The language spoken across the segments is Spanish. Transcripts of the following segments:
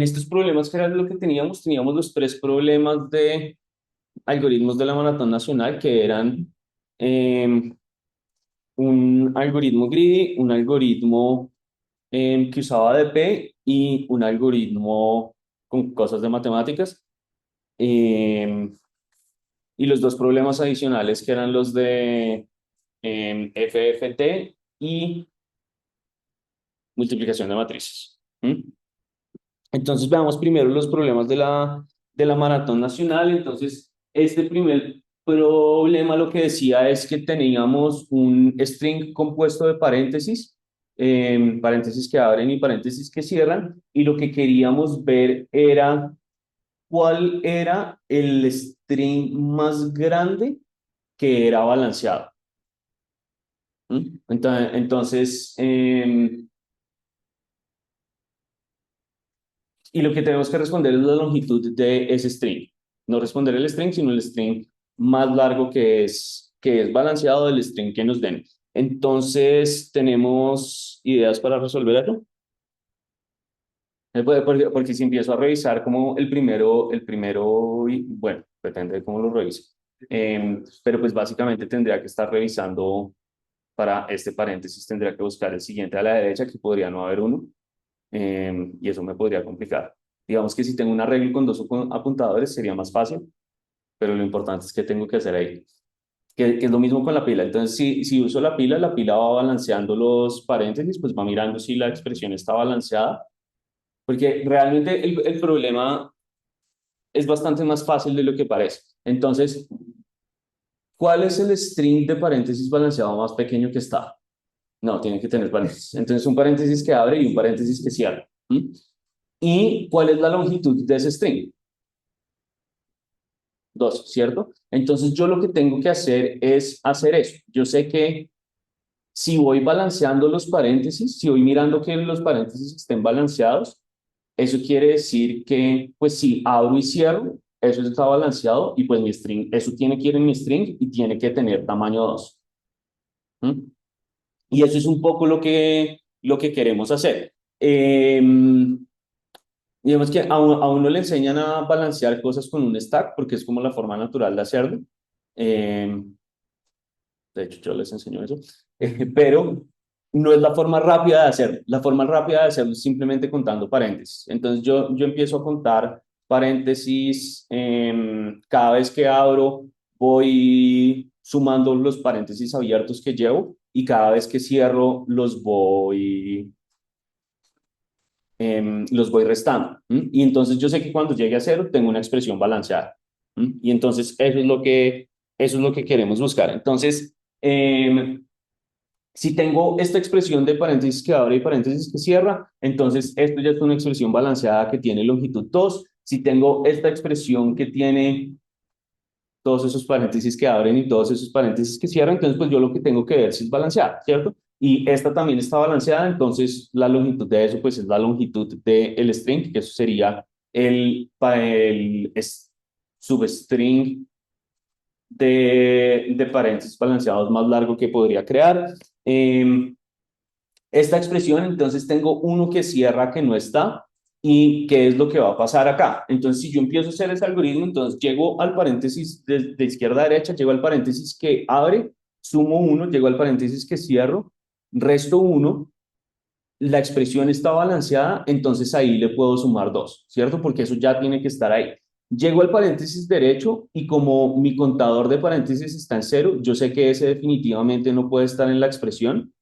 Estos problemas que eran lo que teníamos los tres problemas de algoritmos de la Maratón Nacional, que eran eh, un algoritmo greedy, un algoritmo que usaba ADP y un algoritmo con cosas de matemáticas. Eh, y los dos problemas adicionales que eran los de FFT y multiplicación de matrices. ¿Mm? Entonces veamos primero los problemas de la maratón nacional. Entonces, este primer problema lo que decía es que teníamos un string compuesto de paréntesis, paréntesis que abren y paréntesis que cierran, y lo que queríamos ver era cuál era el string más grande que era balanceado. ¿Mm? Y lo que tenemos que responder es la longitud de ese string. No responder el string, sino el string más largo que es balanceado del string que nos den. Entonces, ¿tenemos ideas para resolverlo? Porque si empiezo a revisar como bueno, depende de cómo lo revise. Pero pues básicamente tendría que estar revisando para este paréntesis, tendría que buscar el siguiente a la derecha, que podría no haber uno. Y eso me podría complicar. Digamos que si tengo un arreglo con dos apuntadores sería más fácil, pero lo importante es que tengo que hacer ahí. Que es lo mismo con la pila. Entonces, si uso la pila va balanceando los paréntesis, pues va mirando si la expresión está balanceada, porque realmente el problema es bastante más fácil de lo que parece. Entonces, ¿cuál es el string de paréntesis balanceado más pequeño que está? No, tiene que tener paréntesis. Entonces, un paréntesis que abre y un paréntesis que cierra. ¿Mm? ¿Y cuál es la longitud de ese string? Dos, ¿cierto? Entonces yo lo que tengo que hacer es hacer eso. Yo sé que si voy balanceando los paréntesis, si voy mirando que los paréntesis estén balanceados, eso quiere decir que, pues si abro y cierro, eso está balanceado y pues mi string, eso tiene que ir en mi string y tiene que tener tamaño 2. ¿Mm? Y eso es un poco lo que queremos hacer. Digamos que a uno le enseñan a balancear cosas con un stack porque es como la forma natural de hacerlo. Eh, de hecho, yo les enseño eso. Pero no es la forma rápida de hacerlo. La forma rápida de hacerlo es simplemente contando paréntesis. Entonces yo empiezo a contar paréntesis. Cada vez que abro, voy sumando los paréntesis abiertos que llevo y cada vez que cierro, los voy restando. ¿M? Y entonces yo sé que cuando llegue a cero tengo una expresión balanceada. ¿M? Y entonces eso es lo que queremos buscar. Entonces, si tengo esta expresión de paréntesis que abre y paréntesis que cierra, entonces esto ya es una expresión balanceada que tiene longitud 2. Si tengo esta expresión que tiene todos esos paréntesis que abren y todos esos paréntesis que cierran, entonces pues yo lo que tengo que ver si es balanceada, ¿cierto? Y esta también está balanceada, entonces la longitud de eso pues es la longitud del string, que eso sería el substring de paréntesis balanceados más largo que podría crear. Eh, Esta expresión, entonces tengo uno que cierra que no está y qué es lo que va a pasar acá. Entonces, si yo empiezo a hacer ese algoritmo, entonces llego al paréntesis de izquierda a derecha, llego al paréntesis que abre, sumo uno, llego al paréntesis que cierro, resto uno, la expresión está balanceada, entonces ahí le puedo sumar dos, ¿cierto? Porque eso ya tiene que estar ahí. Llego al paréntesis derecho y como mi contador de paréntesis está en cero, yo sé que ese definitivamente no puede estar en la expresión,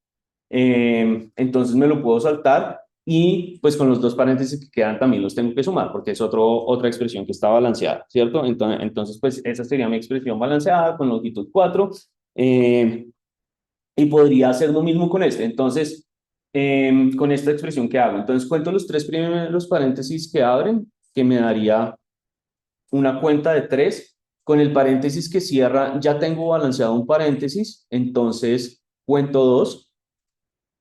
entonces me lo puedo saltar y pues con los dos paréntesis que quedan también los tengo que sumar porque es otra expresión que está balanceada, ¿cierto? Entonces, pues esa sería mi expresión balanceada con longitud 4 y podría hacer lo mismo con este. Entonces, con esta expresión que hago. Entonces cuento los tres primeros paréntesis que abren, que me daría una cuenta de 3. Con el paréntesis que cierra ya tengo balanceado un paréntesis, entonces cuento dos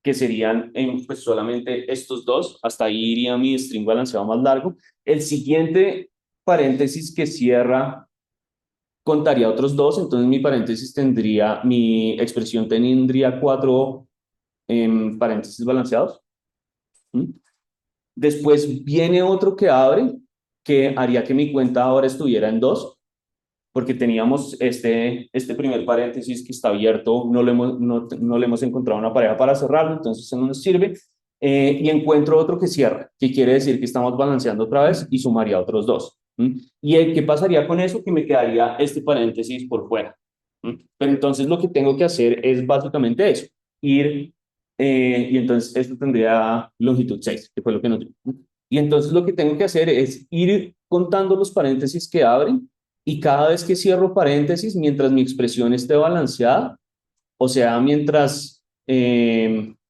que serían pues solamente estos dos, hasta ahí iría mi string balanceado más largo. El siguiente paréntesis que cierra contaría otros dos, entonces mi expresión tendría cuatro paréntesis balanceados. ¿Mm? Después viene otro que abre, que haría que mi cuenta ahora estuviera en 2, porque teníamos este primer paréntesis que está abierto, no le hemos encontrado una pareja para cerrarlo, entonces eso no nos sirve. Y encuentro otro que cierra, que quiere decir que estamos balanceando otra vez y sumaría otros 2. ¿Y qué pasaría con eso? Que me quedaría este paréntesis por fuera. Pero entonces lo que tengo que hacer es básicamente eso, ir, y entonces esto tendría longitud 6, que fue lo que nos dio. Y entonces lo que tengo que hacer es ir contando los paréntesis que abren y cada vez que cierro paréntesis, mientras mi expresión esté balanceada, o sea, mientras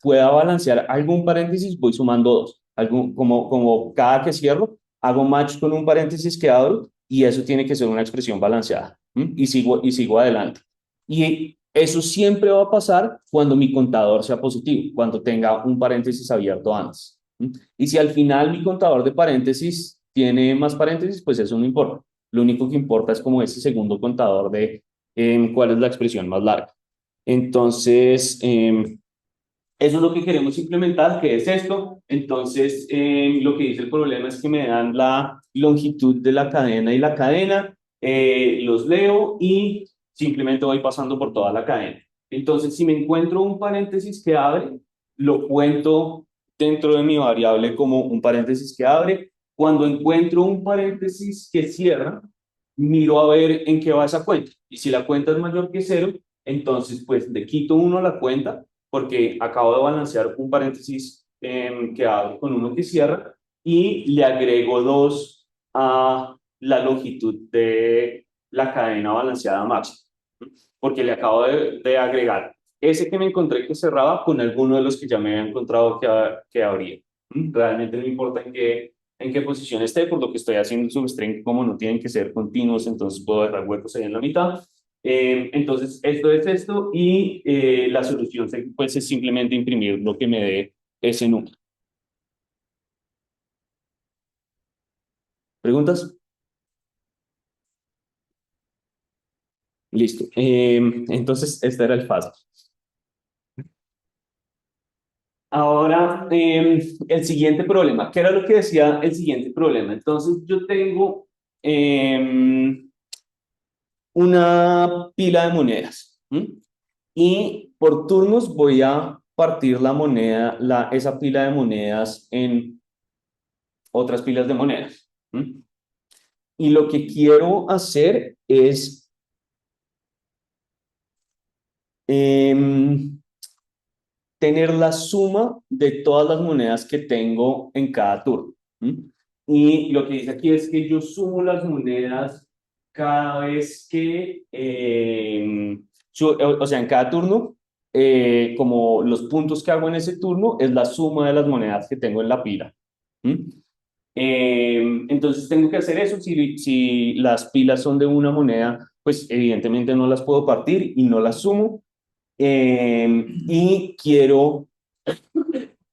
pueda balancear algún paréntesis, voy sumando 2. Como cada que cierro, hago match con un paréntesis que abro y eso tiene que ser una expresión balanceada. Y sigo adelante. Y eso siempre va a pasar cuando mi contador sea positivo, cuando tenga un paréntesis abierto antes. Y si al final mi contador de paréntesis tiene más paréntesis, pues eso no importa. Lo único que importa es como ese segundo contador de cuál es la expresión más larga. Entonces, eso es lo que queremos implementar, que es esto. Entonces, lo que dice el problema es que me dan la longitud de la cadena y la cadena, los leo y simplemente voy pasando por toda la cadena. Entonces, si me encuentro un paréntesis que abre, lo cuento dentro de mi variable como un paréntesis que abre. Cuando encuentro un paréntesis que cierra, miro a ver en qué va esa cuenta. Y si la cuenta es mayor que 0, entonces pues le quito 1 a la cuenta porque acabo de balancear un paréntesis que abre con uno que cierra y le agrego 2 a la longitud de la cadena balanceada máxima, porque le acabo de agregar ese que me encontré que cerraba con alguno de los que ya me había encontrado que abría. Realmente no importa en qué posición esté, por lo que estoy haciendo el substring, como no tienen que ser continuos, entonces puedo dejar huecos ahí en la mitad. Entonces, esto es esto y la solución pues, es simplemente imprimir lo que me dé ese número. ¿Preguntas? Listo. Entonces, este era el paso. Ahora, el siguiente problema. ¿Qué era lo que decía el siguiente problema? Entonces, yo tengo una pila de monedas. Y por turnos voy a partir la moneda, esa pila de monedas en otras pilas de monedas. Y lo que quiero hacer es em, tener la suma de todas las monedas que tengo en cada turno. Y lo que dice aquí es que yo sumo las monedas cada vez que, o sea, en cada turno, como los puntos que hago en ese turno es la suma de las monedas que tengo en la pila. Entonces tengo que hacer eso. Si las pilas son de una moneda, pues evidentemente no las puedo partir y no las sumo. Y quiero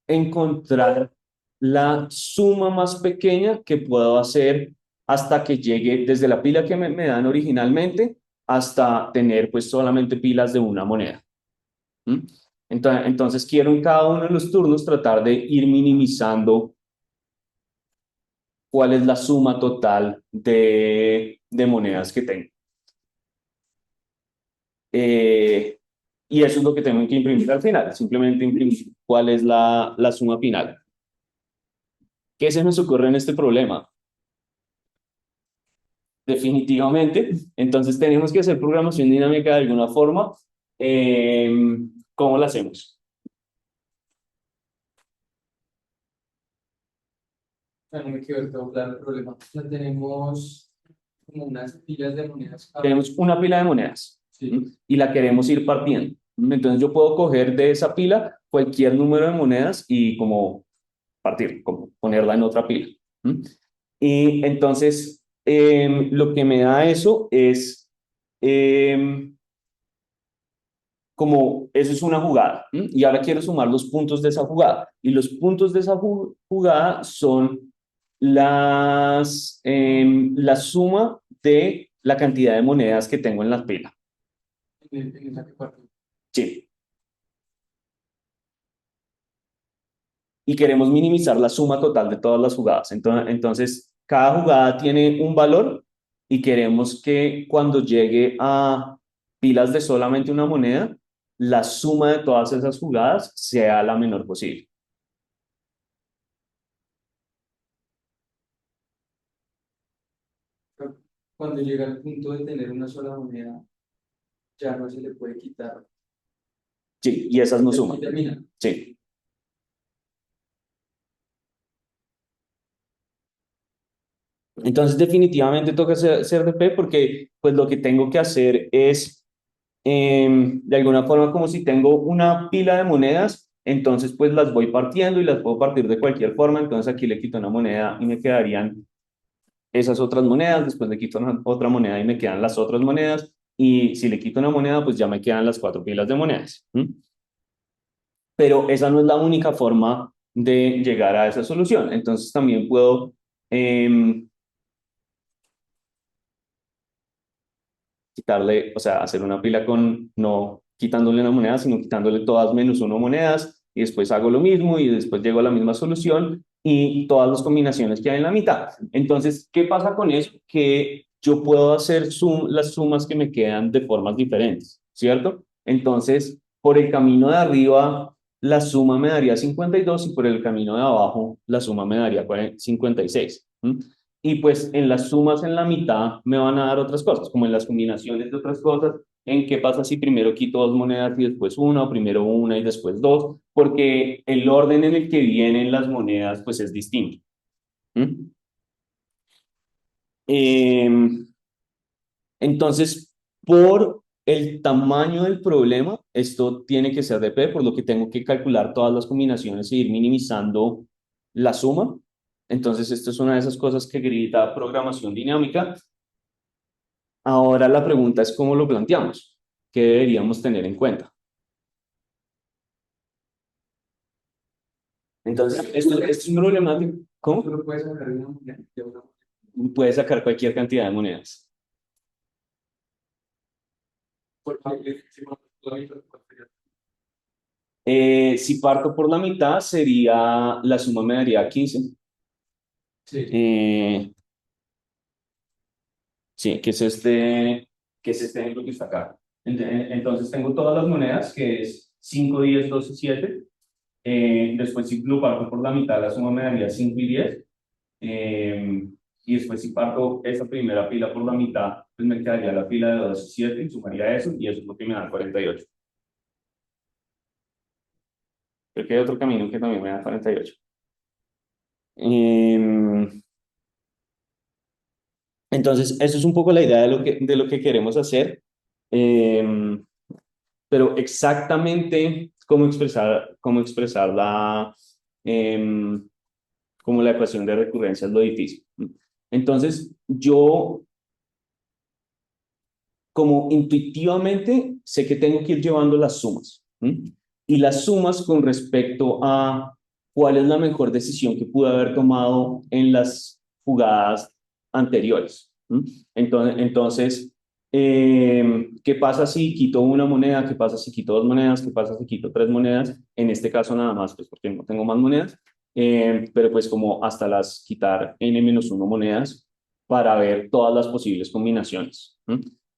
encontrar la suma más pequeña que puedo hacer hasta que llegue desde la pila que me dan originalmente hasta tener pues solamente pilas de una moneda. ¿Mm? Entonces quiero en cada uno de los turnos tratar de ir minimizando cuál es la suma total de monedas que tengo. Eh, y eso es lo que tengo que imprimir al final, simplemente imprimir cuál es la suma final. ¿Qué se nos ocurre en este problema? Definitivamente, entonces tenemos que hacer programación dinámica de alguna forma. Eh, ¿Cómo la hacemos? No me quedó todo claro el problema. Ya tenemos como unas pilas de monedas. Tenemos una pila de monedas, Sí. y la queremos ir partiendo. Entonces yo puedo coger de esa pila cualquier número de monedas y como partir, como ponerla en otra pila. Y entonces lo que me da eso es como eso es una jugada. Y ahora quiero sumar los puntos de esa jugada. Y los puntos de esa jugada son la suma de la cantidad de monedas que tengo en la pila. En esa que parte. Sí. y queremos minimizar la suma total de todas las jugadas. Entonces, cada jugada tiene un valor y queremos que cuando llegue a pilas de solamente una moneda, la suma de todas esas jugadas sea la menor posible. Cuando llega al punto de tener una sola moneda, ya no se le puede quitar. Sí, y esas no Y suman. termina. Sí. Entonces, definitivamente toca ser DP porque pues lo que tengo que hacer es, de alguna forma, como si tengo una pila de monedas, entonces pues las voy partiendo y las puedo partir de cualquier forma. Entonces aquí le quito una moneda y me quedarían esas otras monedas, después le quito otra moneda y me quedan las otras monedas. Y si le quito una moneda, pues ya me quedan las cuatro pilas de monedas. Pero esa no es la única forma de llegar a esa solución. Entonces también puedo... em, quitarle, o sea, hacer una pila con no quitándole una moneda, sino quitándole todas menos una monedas, y después hago lo mismo y después llego a la misma solución y todas las combinaciones que hay en la mitad. Entonces, ¿qué pasa con eso? Que yo puedo hacer las sumas que me quedan de formas diferentes, ¿cierto? Entonces, por el camino de arriba, la suma me daría 52 y por el camino de abajo, la suma me daría 56. Y pues en las sumas en la mitad me van a dar otras cosas, como en las combinaciones de otras cosas, en qué pasa si primero quito dos monedas y después una, o primero una y después dos, porque el orden en el que vienen las monedas pues es distinto. ¿Mm? Em, entonces, por el tamaño del problema, esto tiene que ser de P, por lo que tengo que calcular todas las combinaciones e ir minimizando la suma. Entonces, esto es una de esas cosas que grita programación dinámica. Ahora la pregunta es cómo lo planteamos, qué deberíamos tener en cuenta. Entonces, esto es un problemático. ¿Cómo? Tú lo puedes sacar de una moneda, de una moneda. Puedes sacar cualquier cantidad de monedas. Porque si no, todavía no podría. Si parto por la mitad, sería, la suma me daría 15. Sí. Eh, sí, que es este ejemplo que está acá. Entonces tengo todas las monedas, que es 5, 10, 12, 7. Después si lo parto por la mitad, la suma me daría 5 y 10. Eh, y después si parto esa primera pila por la mitad, pues me quedaría la pila de 2 y 7 y sumaría eso, y eso es lo que me da 48. Creo que hay otro camino que también me da 48. Entonces, eso es un poco la idea de lo que queremos hacer. Eh, pero exactamente cómo expresar como la ecuación de recurrencia es lo difícil. Entonces, yo como intuitivamente sé que tengo que ir llevando las sumas. Y las sumas con respecto a cuál es la mejor decisión que pude haber tomado en las jugadas anteriores. Entonces, ¿qué pasa si quito una moneda? ¿Qué pasa si quito dos monedas? ¿Qué pasa si quito tres monedas? En este caso nada más, pues porque no tengo más monedas. Pero pues como hasta las quitar n-1 monedas para ver todas las posibles combinaciones.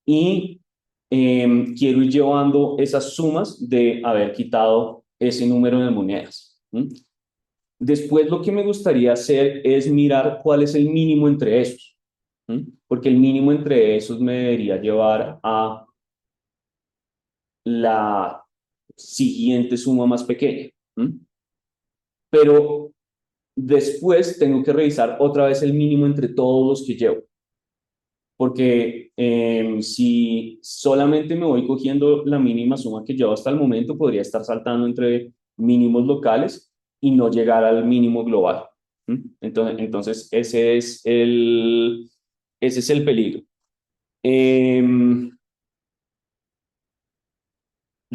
Y quiero ir llevando esas sumas de haber quitado ese número de monedas. Después lo que me gustaría hacer es mirar cuál es el mínimo entre esos, porque el mínimo entre esos me debería llevar a la siguiente suma más pequeña. Pero después tengo que revisar otra vez el mínimo entre todos los que llevo. Porque si solamente me voy cogiendo la mínima suma que llevo hasta el momento, podría estar saltando entre mínimos locales y no llegar al mínimo global. Entonces ese es el peligro. Yo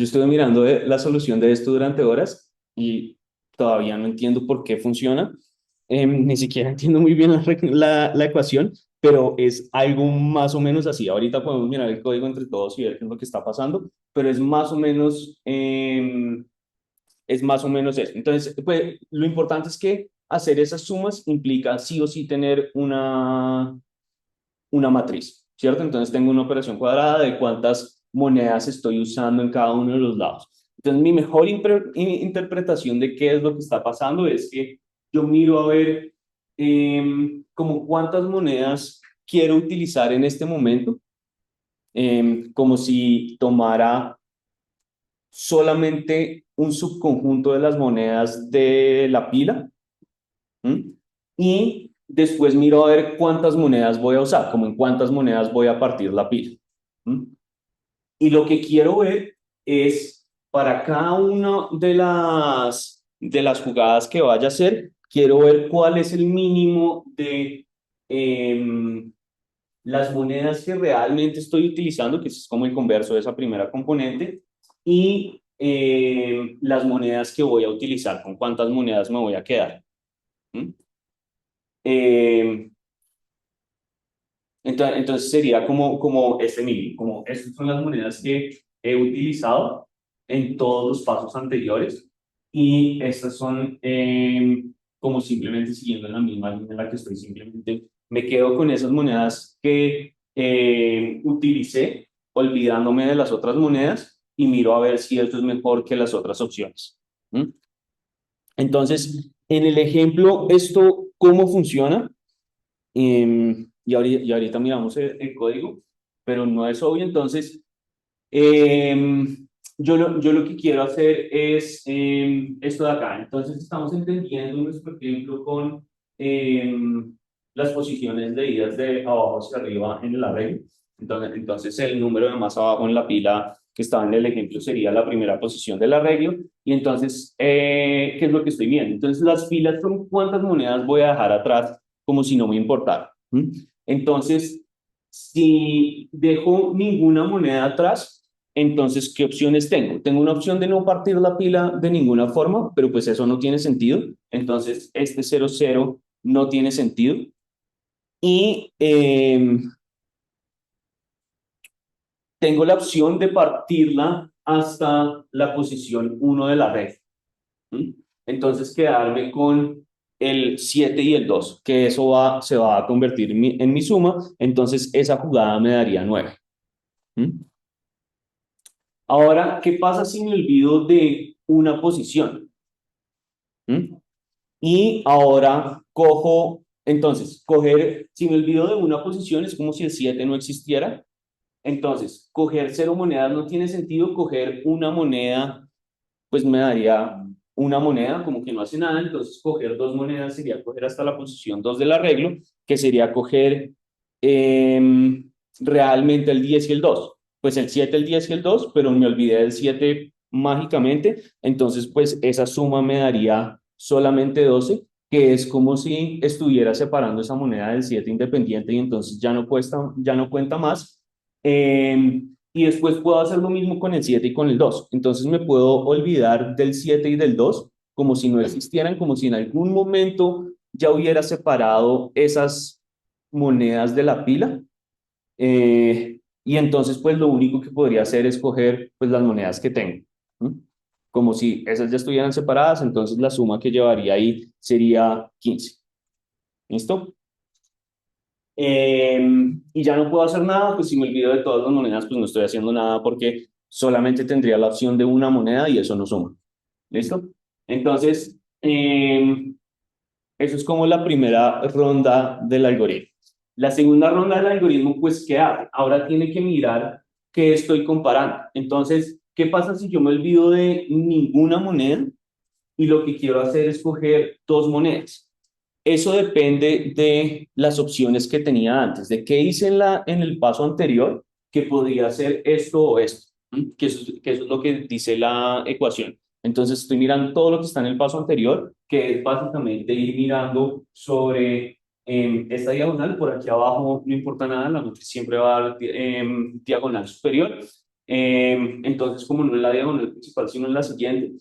estuve mirando la solución de esto durante horas y todavía no entiendo por qué funciona. Ni siquiera entiendo muy bien la ecuación, pero es algo más o menos así. Ahorita podemos mirar el código entre todos y ver qué es lo que está pasando, pero es más o menos es más o menos eso. Entonces, pues, lo importante es que hacer esas sumas implica sí o sí tener una matriz, ¿cierto? Entonces tengo una operación cuadrada de cuántas monedas estoy usando en cada uno de los lados. Entonces mi mejor interpretación de qué es lo que está pasando es que yo miro a ver como cuántas monedas quiero utilizar en este momento, como si tomara solamente un subconjunto de las monedas de la pila. ¿Mm? Y después miro a ver cuántas monedas voy a usar, como en cuántas monedas voy a partir la pila. ¿Mm? Y lo que quiero ver es para cada una de las jugadas que vaya a hacer, quiero ver cuál es el mínimo de las monedas que realmente estoy utilizando, que es como el converso de esa primera componente, y las monedas que voy a utilizar, con cuántas monedas me voy a quedar. ¿Mm? Eh, entonces sería como este mínimo, como estas son las monedas que he utilizado en todos los pasos anteriores y estas son como simplemente siguiendo la misma línea en la que estoy, simplemente me quedo con esas monedas que utilicé, olvidándome de las otras monedas y miro a ver si esto es mejor que las otras opciones. ¿Mm? Entonces, en el ejemplo, ¿esto cómo funciona? Y ahorita miramos el código, pero no es obvio. Entonces, yo lo que quiero hacer es esto de acá. Entonces, estamos entendiendo nuestro ejemplo con las posiciones de idas de abajo hacia arriba en el arreglo. Entonces, el número de más abajo en la pila que estaba en el ejemplo sería la primera posición del arreglo. Y entonces, ¿qué es lo que estoy viendo? Entonces, las filas son cuántas monedas voy a dejar atrás como si no me importara. ¿Mm? Entonces, si dejo ninguna moneda atrás, entonces, ¿qué opciones tengo? Tengo una opción de no partir la pila de ninguna forma, pero pues eso no tiene sentido. Entonces, este 00 no tiene sentido. Y tengo la opción de partirla hasta la posición 1 de la red. ¿Mm? Entonces, quedarme con el 7 y el 2 que eso se va a convertir en mi suma. Entonces, esa jugada me daría 9. ¿Mm? Ahora, ¿qué pasa si me olvido de una posición? ¿Mm? Y ahora si me olvido de una posición, es como si el 7 no existiera. Entonces, coger cero monedas no tiene sentido, coger una moneda, pues me daría una moneda, como que no hace nada. Entonces, coger dos monedas sería coger hasta la posición 2 del arreglo, que sería coger realmente el 10 y el 2. Pues el 7, el 10 y el 2, pero me olvidé del 7 mágicamente. Entonces, pues esa suma me daría solamente 12, que es como si estuviera separando esa moneda del 7 independiente y entonces ya no cuenta más. Y después puedo hacer lo mismo con el 7 y con el 2. Entonces me puedo olvidar del 7 y del 2 como si no existieran, como si en algún momento ya hubiera separado esas monedas de la pila. Y entonces pues lo único que podría hacer es coger pues las monedas que tengo. ¿Mm? Como si esas ya estuvieran separadas, entonces la suma que llevaría ahí sería 15. ¿Listo? Y ya no puedo hacer nada, pues si me olvido de todas las monedas, pues no estoy haciendo nada porque solamente tendría la opción de una moneda y eso no suma. ¿Listo? Entonces, eso es como la primera ronda del algoritmo. La segunda ronda del algoritmo, pues, ¿qué hace? Ahora tiene que mirar qué estoy comparando. Entonces, ¿qué pasa si yo me olvido de ninguna moneda y lo que quiero hacer es coger dos monedas? Eso depende de las opciones que tenía antes, de qué hice en el paso anterior, que podría ser esto o esto, ¿m? Que eso es lo que dice la ecuación. Entonces estoy mirando todo lo que está en el paso anterior, que es básicamente ir mirando sobre esta diagonal, por aquí abajo no importa nada, la matriz siempre va a dar diagonal superior. Entonces, como no es la diagonal principal, sino en la siguiente,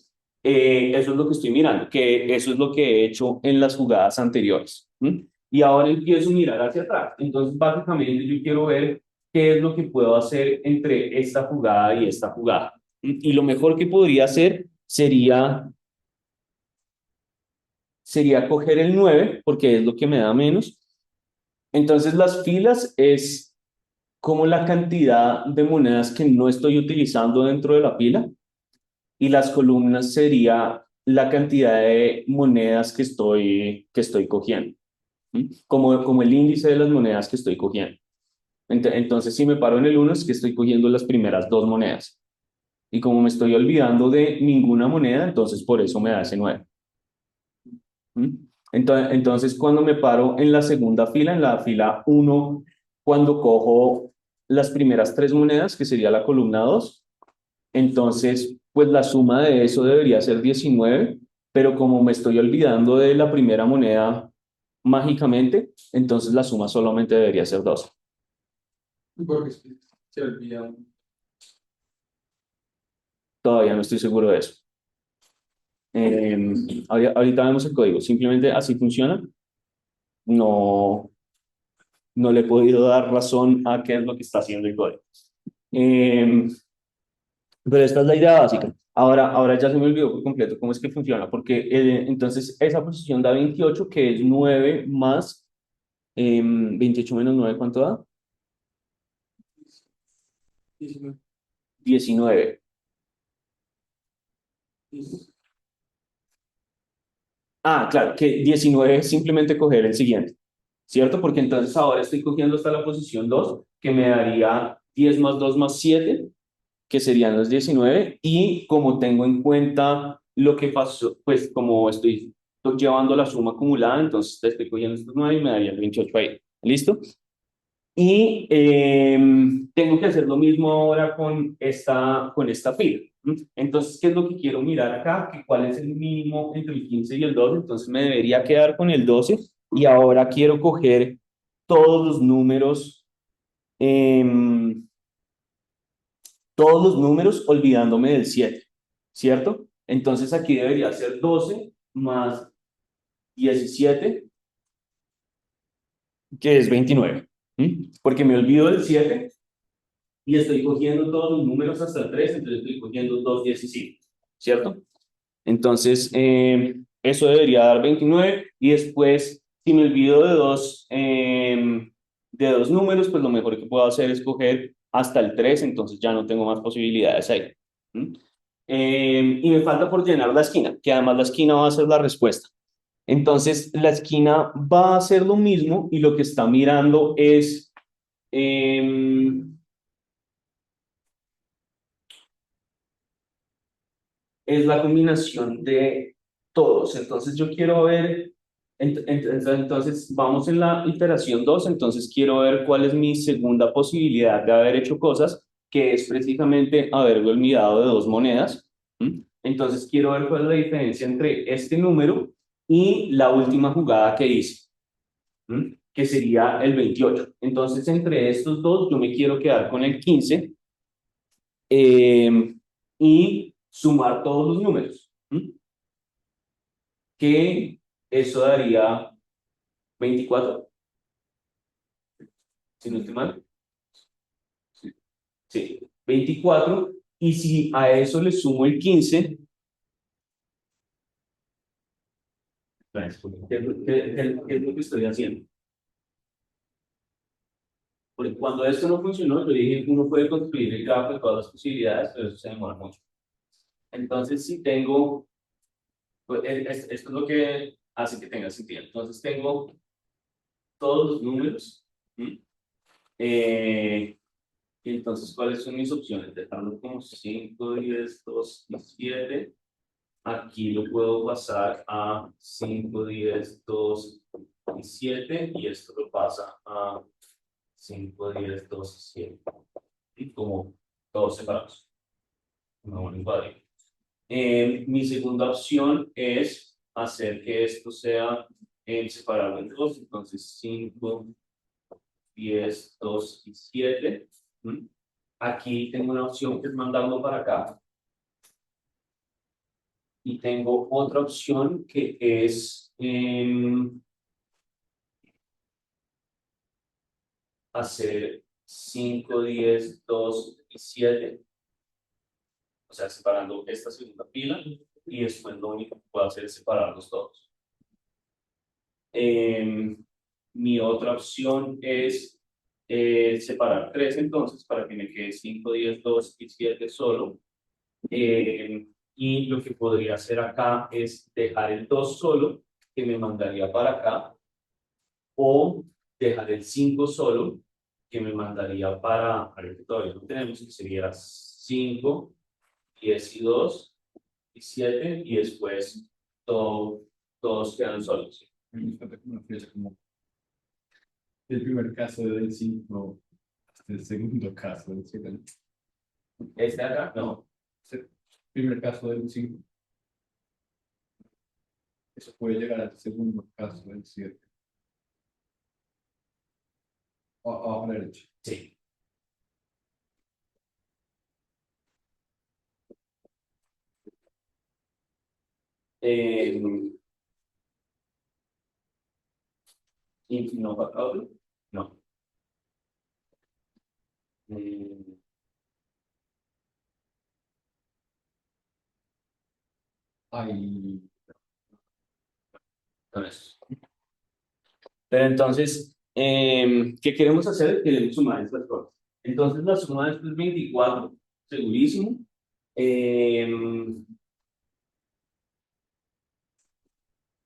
eso es lo que estoy mirando, que eso es lo que he hecho en las jugadas anteriores. ¿M? Y ahora empiezo a mirar hacia atrás. Entonces, básicamente, yo quiero ver qué es lo que puedo hacer entre esta jugada y esta jugada. ¿M? Y lo mejor que podría hacer sería coger el 9 porque es lo que me da menos. Entonces las filas es como la cantidad de monedas que no estoy utilizando dentro de la pila y las columnas sería la cantidad de monedas que estoy cogiendo, ¿m? Como el índice de las monedas que estoy cogiendo. Entonces, si me paro en el uno es que estoy cogiendo las primeras dos monedas. Y como me estoy olvidando de ninguna moneda, entonces por eso me da ese 9. ¿M? Entonces, cuando me paro en la segunda fila, en la fila uno, cuando cojo las primeras tres monedas, que sería la columna 2, entonces, pues la suma de eso debería ser 19, pero como me estoy olvidando de la primera moneda mágicamente, entonces la suma solamente debería ser 12. Porque se olvida. Todavía no estoy seguro de eso. Ahorita vemos el código. Simplemente así funciona. No, no le he podido dar razón a qué es lo que está haciendo el código. Eh, pero esta es la idea básica. Ahora ya se me olvidó por completo cómo es que funciona, porque entonces esa posición da 28, que es 9 más 28 menos 9, ¿cuánto da? 19. 19. Ah, claro, que 19 es simplemente coger el siguiente, ¿cierto? Porque entonces ahora estoy cogiendo hasta la posición 2 que me daría 10 más 2 más 7, que serían los 19, y como tengo en cuenta lo que pasó, pues como estoy llevando la suma acumulada, entonces te estoy cogiendo estos 9 y me daría el 28 ahí. ¿Listo? Y tengo que hacer lo mismo ahora con esta fila. ¿M? Entonces, ¿qué es lo que quiero mirar acá? Que ¿Cuál es el mínimo entre el 15 y el 12? Entonces me debería quedar con el 12 y ahora quiero coger todos los números, em, todos los números olvidándome del 7, ¿cierto? Entonces aquí debería ser 12 más 17, que es 29. ¿M? Porque me olvido del 7 y estoy cogiendo todos los números hasta el 3, entonces estoy cogiendo 2 10 y 5, ¿cierto? Entonces, eso debería dar 29 y después, si me olvido de dos números, pues lo mejor que puedo hacer es coger hasta el 3, entonces ya no tengo más posibilidades ahí. ¿Mm? Y me falta por llenar la esquina, que además la esquina va a ser la respuesta. Entonces, la esquina va a ser lo mismo y lo que está mirando em, es la combinación de todos. Entonces yo quiero ver, entonces vamos en la iteración 2, entonces quiero ver cuál es mi segunda posibilidad de haber hecho cosas, que es precisamente haberme olvidado de dos monedas. ¿M? Entonces quiero ver cuál es la diferencia entre este número y la última jugada que hice, que sería el 28. Entonces entre estos dos yo me quiero quedar con el 15, y sumar todos los números. Que eso daría 24, si no estoy mal. Sí, 24. Y si a eso le sumo el 15, ¿qué es lo que estoy haciendo? Porque cuando esto no funcionó, yo dije, uno puede construir el grafo de todas las posibilidades, pero eso se demora mucho. Entonces, si tengo, pues, esto es lo que hace que tenga sentido. Entonces, tengo todos los números. ¿M? Eh, Y entonces, ¿cuáles son mis opciones? Dejarlo como 5 10 2 y 7. Aquí lo puedo pasar a 5 10 2 y 7. Y esto lo pasa a 5 10 2 y 7. Y como todos separados. No un cuadrito. Mi segunda opción es hacer que esto sea separado en dos. Entonces, 5 10 2 y 7. Aquí tengo una opción que es mandarlo para acá. Y tengo otra opción que es hacer 5 10 2 y 7. o sea, separando esta segunda fila, y después lo único que puedo hacer es separarlos todos. Mi otra opción es separar 3 entonces para que me quede 5, 10, 2 y 7 solo. Y lo que podría hacer acá es dejar el 2 solo, que me mandaría para acá, o dejar el 5 solo, que me mandaría para el que todavía no tenemos, que sería 5, 10 y 2 y 7, y después todos quedan solos. Me gusta como una flecha, como el primer caso del 5 hasta el segundo caso del 7. ¿Este acá? No. El primer caso del 5. Eso puede llegar al segundo caso del 7. A la derecha. Sí. ¿Y no otro? No. Ahí. Con eso. Pero entonces, ¿qué queremos hacer? Queremos sumar estas cosas. Entonces, la suma de esto es 24, segurísimo.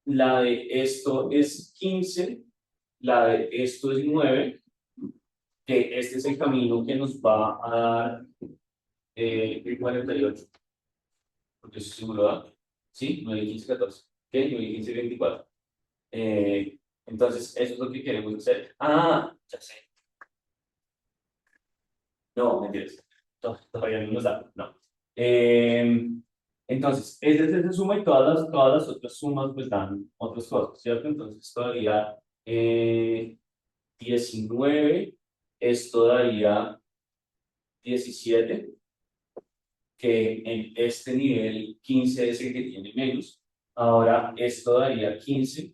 La de esto es 15, la de esto es 9, que este es el camino que nos va a dar el 48, porque eso seguro da, ¿sí? 9, 15, 14, ¿qué? 9, 15, 24. Entonces, eso es lo que queremos hacer. Ah, ya sé. No, mentiras. Todavía no nos da, no. Entonces, esa es la suma y todas las otras sumas pues dan otras cosas, ¿cierto? Entonces, todavía 19, esto daría 17, que en este nivel 15 es el que tiene menos. Ahora, esto daría 15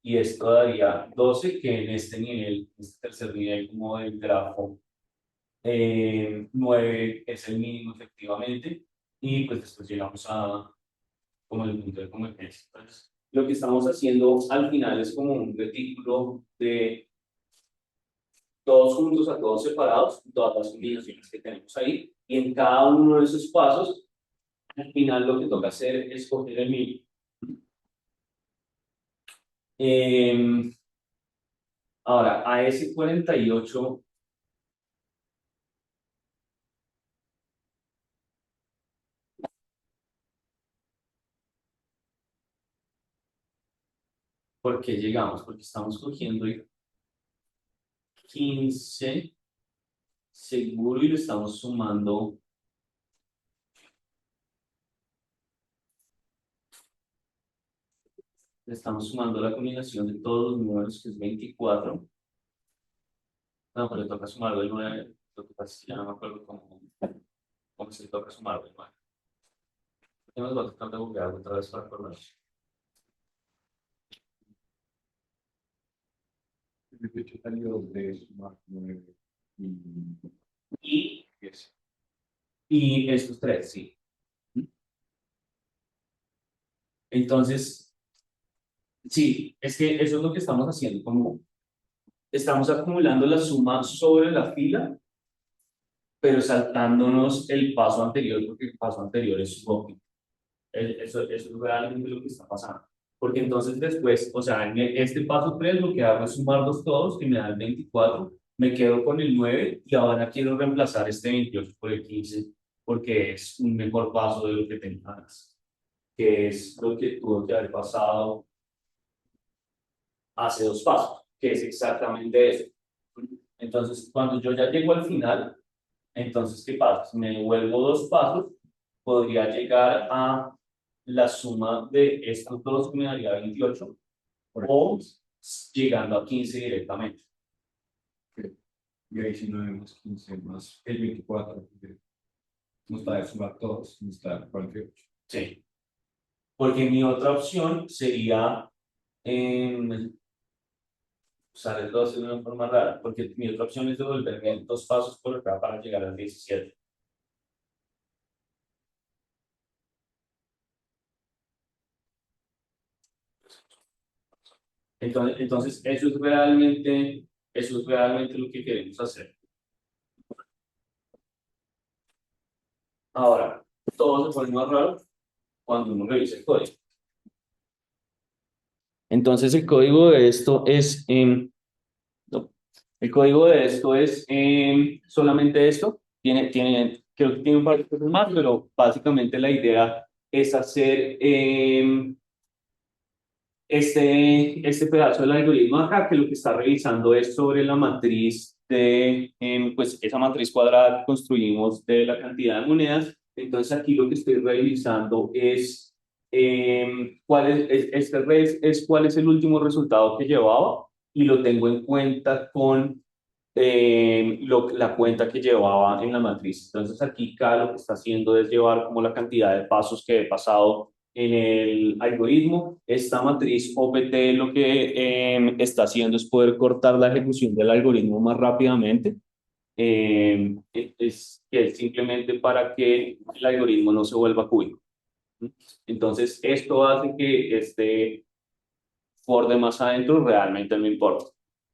y esto daría 12, que en este nivel, este tercer nivel como del grafo, 9 es el mínimo efectivamente, y pues después llegamos a como el punto de convergencia. Entonces, lo que estamos haciendo al final es como un retículo de todos juntos a todos separados, todas las combinaciones que tenemos ahí, y en cada uno de esos pasos, al final lo que toca hacer es coger el mínimo. Ahora, a ese 48, ¿por qué llegamos? Porque estamos cogiendo el 15 seguro y lo estamos sumando. Le estamos sumando la combinación de todos los números, que es 24. No, pero le toca sumarlo el 9. Lo que pasa es que ya no me acuerdo cómo se le toca sumarlo el 9. Tenemos que tratar de buscar otra vez para acordar. El 18 salió de sumar 9 Y, 10. y estos tres, sí. Entonces, sí, es que eso es lo que estamos haciendo, como estamos acumulando la suma sobre la fila, pero saltándonos el paso anterior, porque el paso anterior es swapping. Eso es realmente lo que está pasando. Porque entonces después, o sea, en este paso 3 lo que hago es sumarlos todos, que me da el 24, me quedo con el 9 y ahora quiero reemplazar este 28 por el 15, porque es un mejor paso de lo que tenía antes, que es lo que tuvo que haber pasado hace 2 pasos, que es exactamente eso. Entonces, cuando yo ya llego al final, entonces, ¿qué pasa? Si me devuelvo 2 pasos, podría llegar a la suma de estos dos, que me daría 28, o llegando a 15 directamente. Y ahí si 9 más 15 más el 24. Nos da de sumar todos, nos da 48. Sí. Porque mi otra opción sería usar el 12 de una forma rara, porque mi otra opción es devolverme 2 pasos por acá para llegar al 17. Entonces eso es realmente lo que queremos hacer. Ahora, todo se pone más raro cuando uno revisa el código. Entonces, el código de esto es, no, el código de esto es solamente esto. Creo que tiene un par de cosas más, pero básicamente la idea es hacer este pedazo del algoritmo acá, que lo que está revisando es sobre la matriz pues esa matriz cuadrada que construimos de la cantidad de monedas. Entonces aquí lo que estoy revisando es cuál es el último resultado que llevaba y lo tengo en cuenta con la cuenta que llevaba en la matriz. Entonces aquí cada lo que está haciendo es llevar como la cantidad de pasos que he pasado en el algoritmo. Esta matriz OPT lo que está haciendo es poder cortar la ejecución del algoritmo más rápidamente. Es simplemente para que el algoritmo no se vuelva cúbico. Entonces, esto hace que este for de más adentro realmente no importa,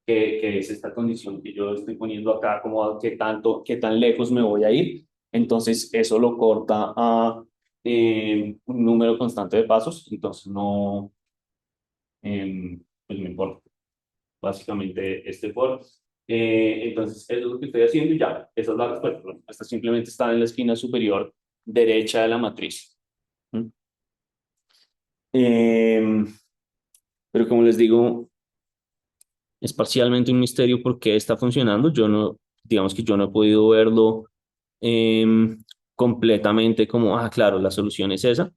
que es esta condición que yo estoy poniendo acá, como qué tan lejos me voy a ir. Entonces, eso lo corta a un número constante de pasos, entonces pues no importa. Básicamente, este for. Entonces, eso es lo que estoy haciendo y ya, esa es la respuesta. La respuesta simplemente está en la esquina superior derecha de la matriz. ¿Mm? Pero como les digo, es parcialmente un misterio por qué está funcionando. Yo no, digamos que yo no he podido verlo completamente como, claro, la solución es esa.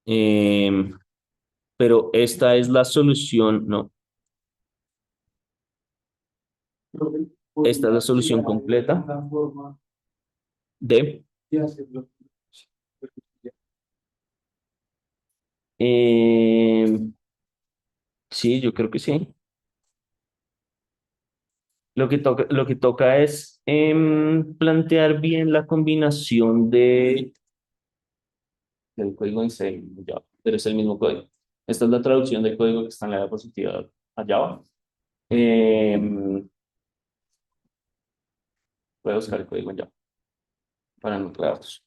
Em, pero esta es la solución, no, esta es la solución completa La forma de, de hacerlo. em, sí, yo creo que sí. Lo que toca es plantear bien la combinación del código en C y Java, pero es el mismo código. Esta es la traducción del código que está en la diapositiva a Java. Voy a buscar el código en Java para no crearlos.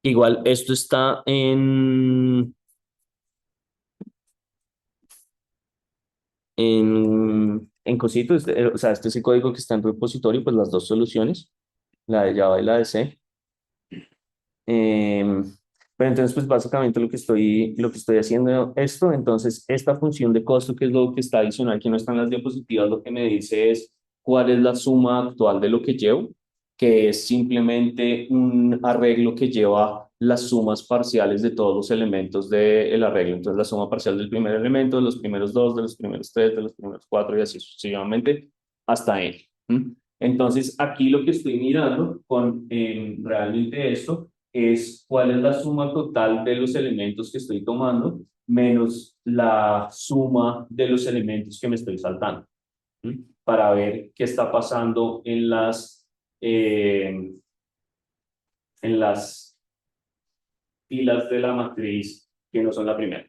Igual, esto está en Cosito, o sea, este es el código que está en repositorio, pues las dos soluciones, la de Java y la de C. Em, pero entonces, pues básicamente lo que estoy haciendo esto, entonces esta función de costo, que es lo que está adicional, que no está en las diapositivas, lo que me dice es cuál es la suma actual de lo que llevo, que es simplemente un arreglo que lleva las sumas parciales de todos los elementos del arreglo. Entonces, la suma parcial del primer elemento, de los primeros dos, de los primeros tres, de los primeros cuatro y así sucesivamente hasta n. Entonces, aquí lo que estoy mirando con realmente esto es cuál es la suma total de los elementos que estoy tomando menos la suma de los elementos que me estoy saltando, ¿sí? Para ver qué está pasando en las filas de la matriz que no son la primera.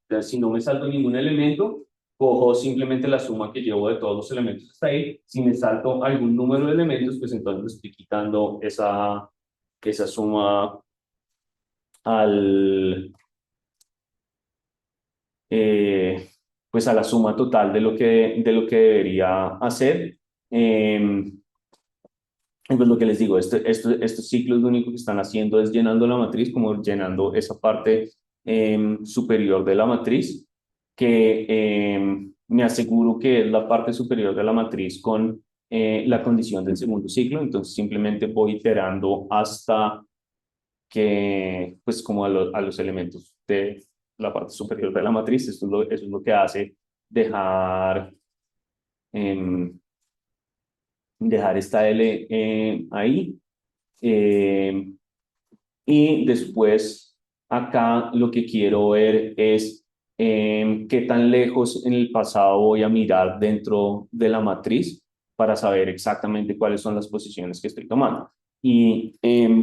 Entonces, si no me salto ningún elemento, cojo simplemente la suma que llevo de todos los elementos hasta ahí. Si me salto algún número de elementos, pues entonces le estoy quitando esa suma al, eh, pues a la suma total de lo que debería hacer. Y pues lo que les digo, estos ciclos lo único que están haciendo es llenando la matriz, como llenando esa parte superior de la matriz, que me aseguro que es la parte superior de la matriz con la condición del segundo ciclo. Entonces simplemente voy iterando hasta que, pues como a los elementos de la parte superior de la matriz. Eso es lo que hace dejar, em, dejar esta L ahí. em, y después acá lo que quiero ver es qué tan lejos en el pasado voy a mirar dentro de la matriz para saber exactamente cuáles son las posiciones que estoy tomando. Y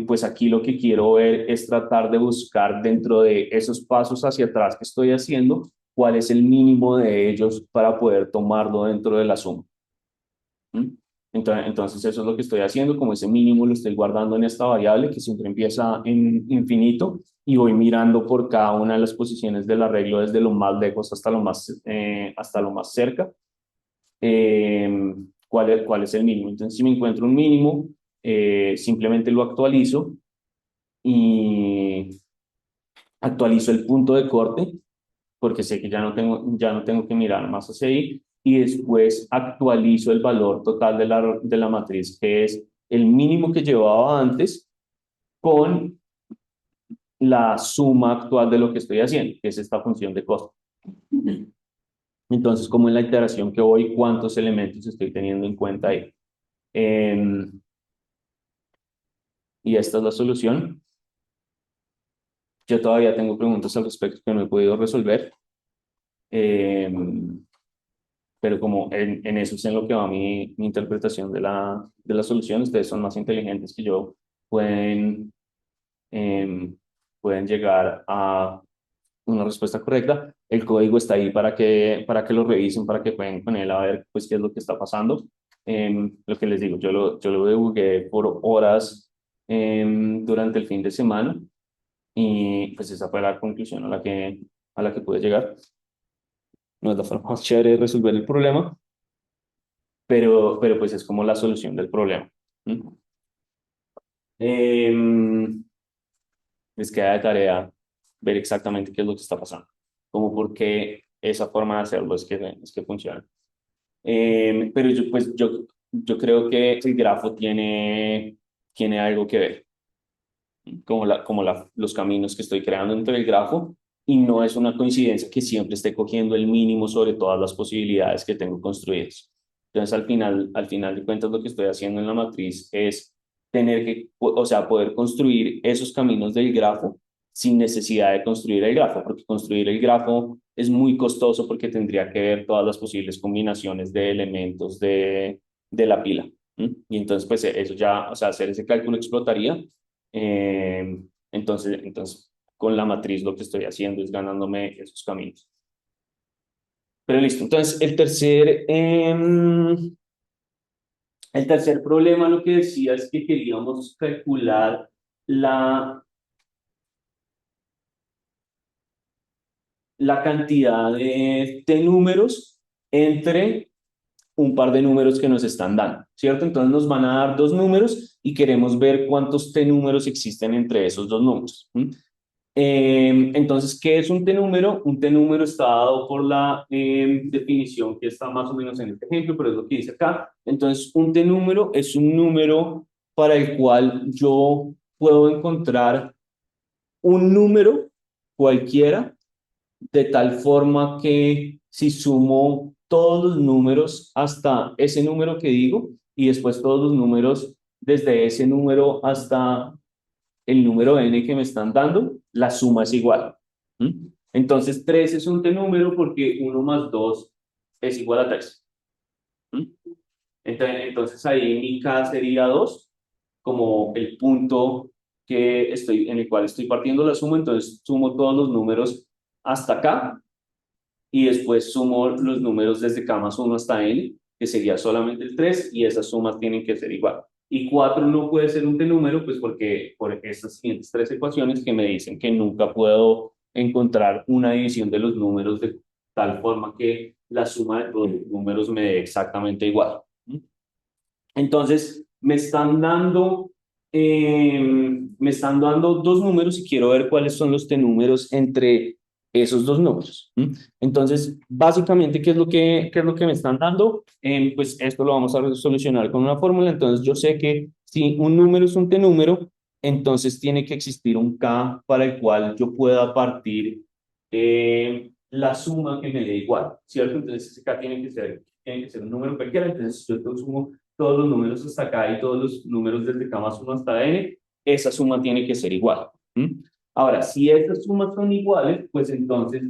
pues aquí lo que quiero ver es tratar de buscar dentro de esos pasos hacia atrás que estoy haciendo, cuál es el mínimo de ellos para poder tomarlo dentro de la suma. ¿Mm? Entonces eso es lo que estoy haciendo, como ese mínimo lo estoy guardando en esta variable que siempre empieza en infinito y voy mirando por cada una de las posiciones del arreglo desde lo más lejos hasta lo más cerca, cuál es el mínimo. Entonces si me encuentro un mínimo, simplemente lo actualizo y actualizo el punto de corte porque sé que ya no tengo que mirar más hacia ahí, y después actualizo el valor total de la matriz, que es el mínimo que llevaba antes, con la suma actual de lo que estoy haciendo, que es esta función de costo. Entonces, como en la iteración que voy, ¿cuántos elementos estoy teniendo en cuenta ahí? Eh, y esta es la solución. Yo todavía tengo preguntas al respecto que no he podido resolver. Eh, pero como en eso es en lo que va mi interpretación de la solución, ustedes son más inteligentes que yo, pueden, em, pueden llegar a una respuesta correcta. El código está ahí para que lo revisen, para que jueguen con él a ver pues qué es lo que está pasando. Lo que les digo, yo lo debugué por horas durante el fin de semana y pues esa fue la conclusión a la que pude llegar. No es la forma más chévere de resolver el problema, pero pues es como la solución del problema. ¿Mm? Les queda de tarea ver exactamente qué es lo que está pasando, como por qué esa forma de hacerlo es que funciona. Pero yo creo que el grafo tiene algo que ver, los caminos que estoy creando entre el grafo, y no es una coincidencia que siempre esté cogiendo el mínimo sobre todas las posibilidades que tengo construidas. Entonces, al final de cuentas, lo que estoy haciendo en la matriz es tener que, o sea, poder construir esos caminos del grafo sin necesidad de construir el grafo, porque construir el grafo es muy costoso porque tendría que ver todas las posibles combinaciones de elementos de la pila. ¿Mm? Y entonces, pues eso ya, o sea, hacer ese cálculo explotaría. Entonces, con la matriz lo que estoy haciendo es ganándome esos caminos. Pero listo, entonces el tercer problema lo que decía es que queríamos calcular la, la cantidad de números entre un par de números que nos están dando, ¿cierto? Entonces nos van a dar dos números y queremos ver cuántos t números existen entre esos dos números. Entonces, ¿qué es un t-número? Un t-número está dado por la definición que está más o menos en este ejemplo, pero es lo que dice acá. Entonces, un t-número es un número para el cual yo puedo encontrar un número cualquiera, de tal forma que si sumo todos los números hasta ese número que digo y después todos los números desde ese número hasta el número n que me están dando, la suma es igual. ¿Mm? Entonces 3 es un t-número porque 1 más 2 es igual a 3. ¿Mm? Entonces ahí mi k sería 2 como el punto en el cual estoy partiendo la suma, entonces sumo todos los números hasta acá y después sumo los números desde k más 1 hasta n, que sería solamente el 3, y esas sumas tienen que ser igual. Y 4 no puede ser un t-número, pues porque por estas siguientes tres ecuaciones que me dicen que nunca puedo encontrar una división de los números de tal forma que la suma de todos los números me dé exactamente igual. Entonces, me están dando dos números y quiero ver cuáles son los t-números entre esos dos números. Entonces, básicamente, ¿qué es lo que me están dando? Pues esto lo vamos a solucionar con una fórmula. Entonces, yo sé que si un número es un t-número, entonces tiene que existir un k para el cual yo pueda partir la suma que me dé igual, ¿cierto? Entonces, ese k tiene que ser un número cualquiera. Entonces, yo sumo todos los números hasta acá y todos los números desde k más 1 hasta n, esa suma tiene que ser igual. Ahora, si estas sumas son iguales, pues entonces,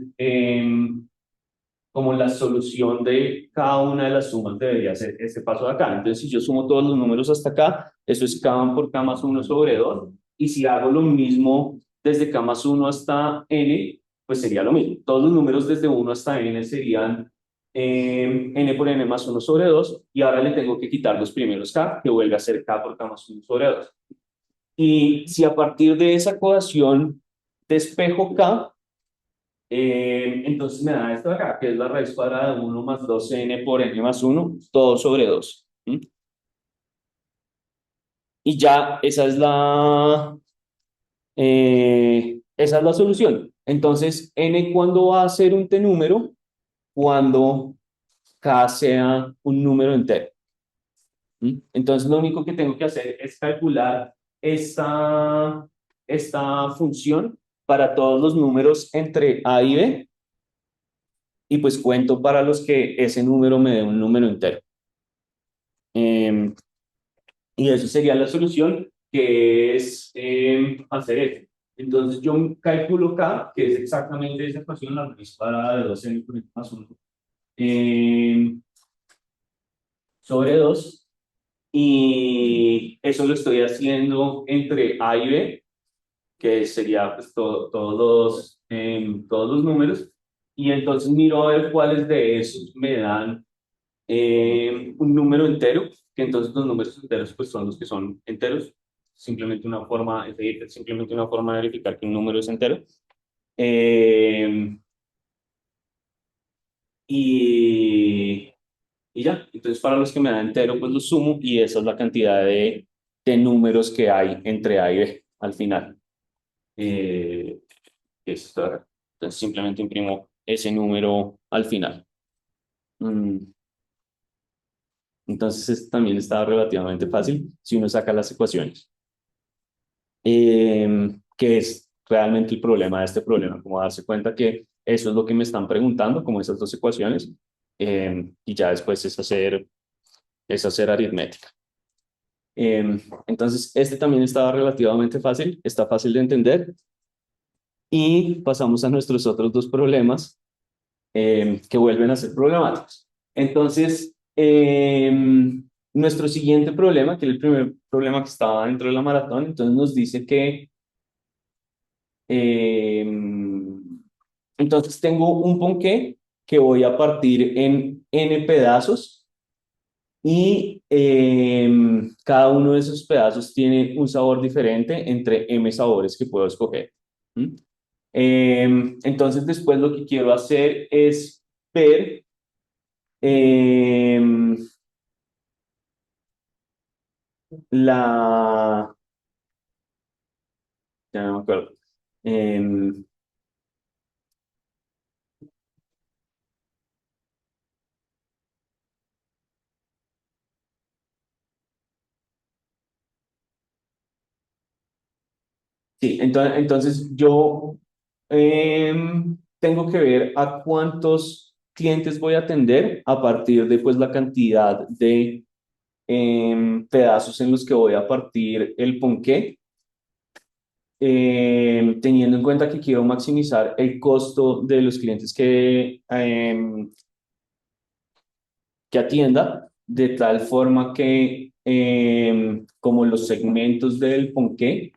como la solución de cada una de las sumas debería ser este paso de acá. Entonces, si yo sumo todos los números hasta acá, eso es k por k más 1 sobre 2. Y si hago lo mismo desde k más 1 hasta n, pues sería lo mismo. Todos los números desde 1 hasta n serían n por n más 1 sobre 2. Y ahora le tengo que quitar los primeros k, que vuelve a ser k por k más 1 sobre 2. Y si a partir de esa ecuación despejo k, entonces me da esto de acá, que es la raíz cuadrada de 1 más 2n por n más 1, todo sobre 2. Y ya esa es la solución. Entonces, n cuándo va a ser un t número, cuando k sea un número entero. Entonces, lo único que tengo que hacer es calcular esta función para todos los números entre a y b, y pues cuento para los que ese número me dé un número entero. Y eso sería la solución, que es hacer eso. Entonces yo calculo k, que es exactamente esa ecuación, la raíz cuadrada de 2n por n más 1 sobre 2, y eso lo estoy haciendo entre a y b, que sería pues, todos los números, y entonces miro a ver cuáles de esos me dan un número entero, que entonces los números enteros pues son los que son enteros, simplemente una forma de verificar que un número es entero. Eh, y, y ya, entonces para los que me dan entero pues los sumo, y esa es la cantidad de números que hay entre A y B al final. Entonces simplemente imprimo ese número al final. Mm. Entonces también está relativamente fácil si uno saca las ecuaciones. Que es realmente el problema de este problema, como darse cuenta que eso es lo que me están preguntando, como esas dos ecuaciones, y ya después es hacer aritmética. Entonces, este también está relativamente fácil, está fácil de entender, y pasamos a nuestros otros dos problemas, que vuelven a ser problemáticos. Entonces, nuestro siguiente problema, que es el primer problema que estaba dentro de la maratón, entonces nos dice que entonces tengo un ponqué que voy a partir en n pedazos, y cada uno de esos pedazos tiene un sabor diferente entre m sabores que puedo escoger. ¿Mm? Entonces después lo que quiero hacer es ver la... Ya no me acuerdo. Em, sí, entonces yo tengo que ver a cuántos clientes voy a atender a partir de pues, la cantidad de pedazos en los que voy a partir el ponqué, teniendo en cuenta que quiero maximizar el costo de los clientes que atienda, de tal forma que como los segmentos del ponqué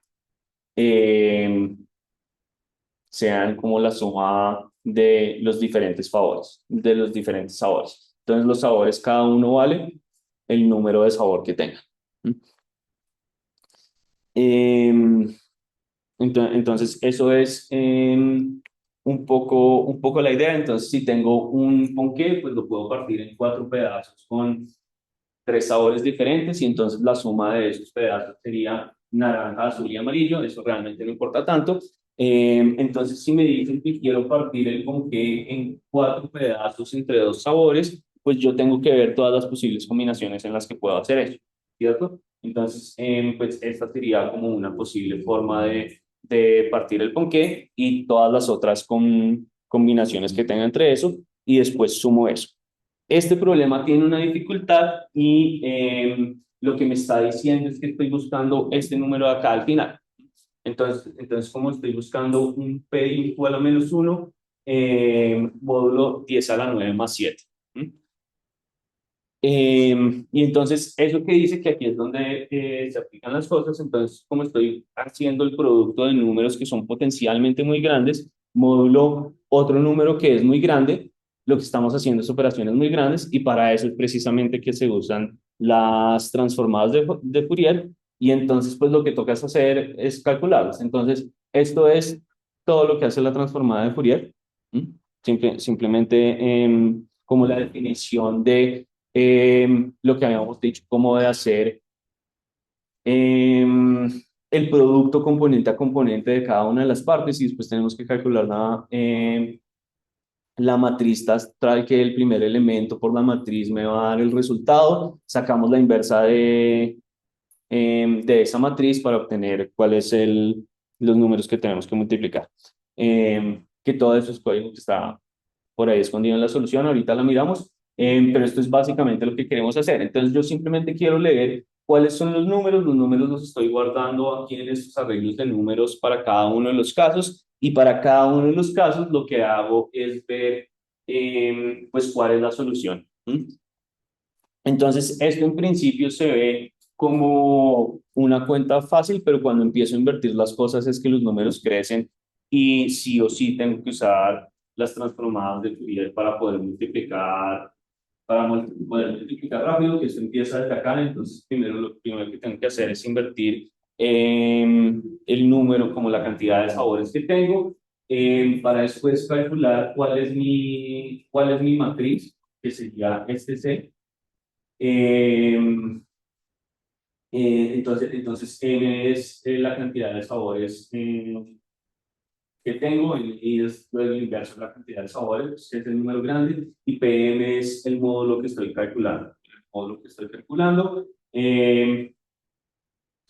sean como la suma de los diferentes favores, de los diferentes sabores. Entonces los sabores, cada uno vale el número de sabor que tenga. Entonces eso es un poco la idea. Entonces si tengo un ponqué, pues lo puedo partir en 4 pedazos con 3 sabores diferentes, y entonces la suma de esos pedazos sería naranja, azul y amarillo. Eso realmente no importa tanto. Entonces, si me dicen que quiero partir el ponqué en 4 pedazos entre 2 sabores, pues yo tengo que ver todas las posibles combinaciones en las que puedo hacer eso, ¿cierto? Entonces, pues esta sería como una posible forma de partir el ponqué, y todas las otras combinaciones que tenga entre eso, y después sumo eso. Este problema tiene una dificultad, y lo que me está diciendo es que estoy buscando este número de acá al final. Entonces como estoy buscando un P igual a -1, módulo 10 a la 9 más 7. Y entonces, eso que dice que aquí es donde se aplican las cosas, entonces, como estoy haciendo el producto de números que son potencialmente muy grandes, módulo otro número que es muy grande, lo que estamos haciendo es operaciones muy grandes y para eso es precisamente que se usan las transformadas de Fourier y entonces, pues lo que toca es hacer es calcularlas. Entonces, esto es todo lo que hace la transformada de Fourier. ¿Mm? Simplemente como la definición de lo que habíamos dicho, cómo de hacer el producto componente a componente de cada una de las partes y después tenemos que calcular la matriz trae que el primer elemento por la matriz me va a dar el resultado, sacamos la inversa de esa matriz para obtener cuál es los números que tenemos que multiplicar. Que todo eso es código que está por ahí escondido en la solución, ahorita la miramos, pero esto es básicamente lo que queremos hacer. Entonces yo simplemente quiero leer cuáles son los números los estoy guardando aquí en estos arreglos de números para cada uno de los casos y para cada uno de los casos lo que hago es ver pues cuál es la solución. Entonces esto en principio se ve como una cuenta fácil, pero cuando empiezo a invertir las cosas es que los números crecen y sí o sí tengo que usar las transformadas de Fourier para poder multiplicar, poder multiplicar rápido, que esto empieza desde acá. Entonces, lo primero que tengo que hacer es invertir el número como la cantidad de sabores que tengo, para después calcular cuál es mi matriz, que sería este C. Eh, entonces N es la cantidad de sabores que tengo y es luego el inverso de la cantidad de sabores, que es el número grande, y PM es el módulo que estoy calculando. El módulo que estoy calculando.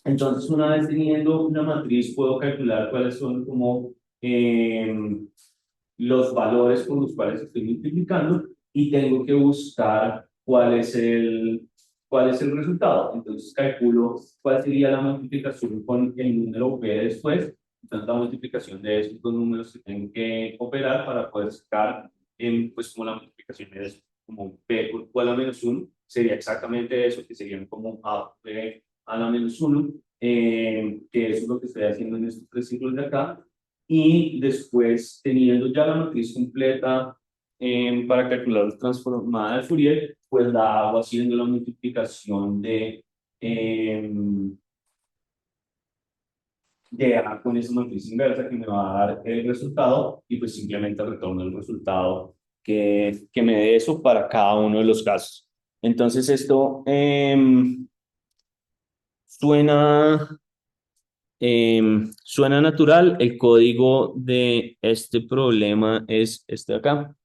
Entonces, una vez teniendo una matriz, puedo calcular cuáles son como los valores con los cuales estoy multiplicando y tengo que buscar cuál es el resultado. Entonces, calculo cuál sería la multiplicación con el número B después, tanta multiplicación de esos dos números que tengo que operar para poder sacar, pues, como la multiplicación de eso, como B por igual a menos 1, sería exactamente eso, que serían como A, B a la menos 1, que eso es lo que estoy haciendo en estos tres ciclos de acá. Y después, teniendo ya la matriz completa para calcular la transformada de Fourier, pues la hago haciendo la multiplicación em, de A con esa matriz inversa que me va a dar el resultado y pues simplemente retorno el resultado que me dé eso para cada uno de los casos. Entonces esto suena, suena natural. El código de este problema es este de acá.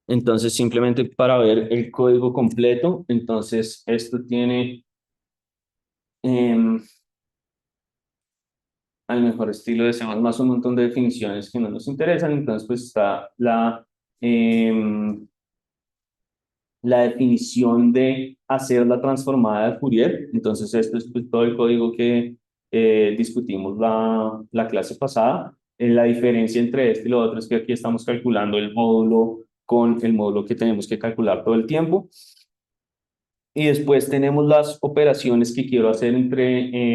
Entonces, simplemente para ver el código completo, entonces esto tiene em, al mejor estilo de C++ un montón de definiciones que no nos interesan. Entonces, pues está la definición de hacer la transformada de Fourier. Entonces, esto es pues, todo el código que discutimos la clase pasada. La diferencia entre este y lo otro es que aquí estamos calculando el módulo con el módulo que tenemos que calcular todo el tiempo. Y después tenemos las operaciones que quiero hacer entre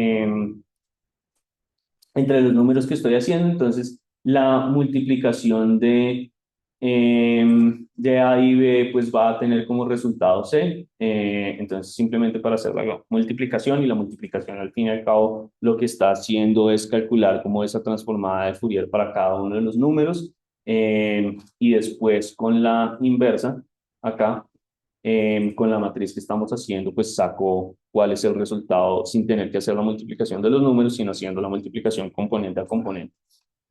los números que estoy haciendo. Entonces, la multiplicación de A y B pues va a tener como resultado C. Entonces, simplemente para hacer la multiplicación y la multiplicación al fin y al cabo lo que está haciendo es calcular como esa transformada de Fourier para cada uno de los números. Y después con la inversa, acá, con la matriz que estamos haciendo, pues saco cuál es el resultado sin tener que hacer la multiplicación de los números, sino haciendo la multiplicación componente a componente.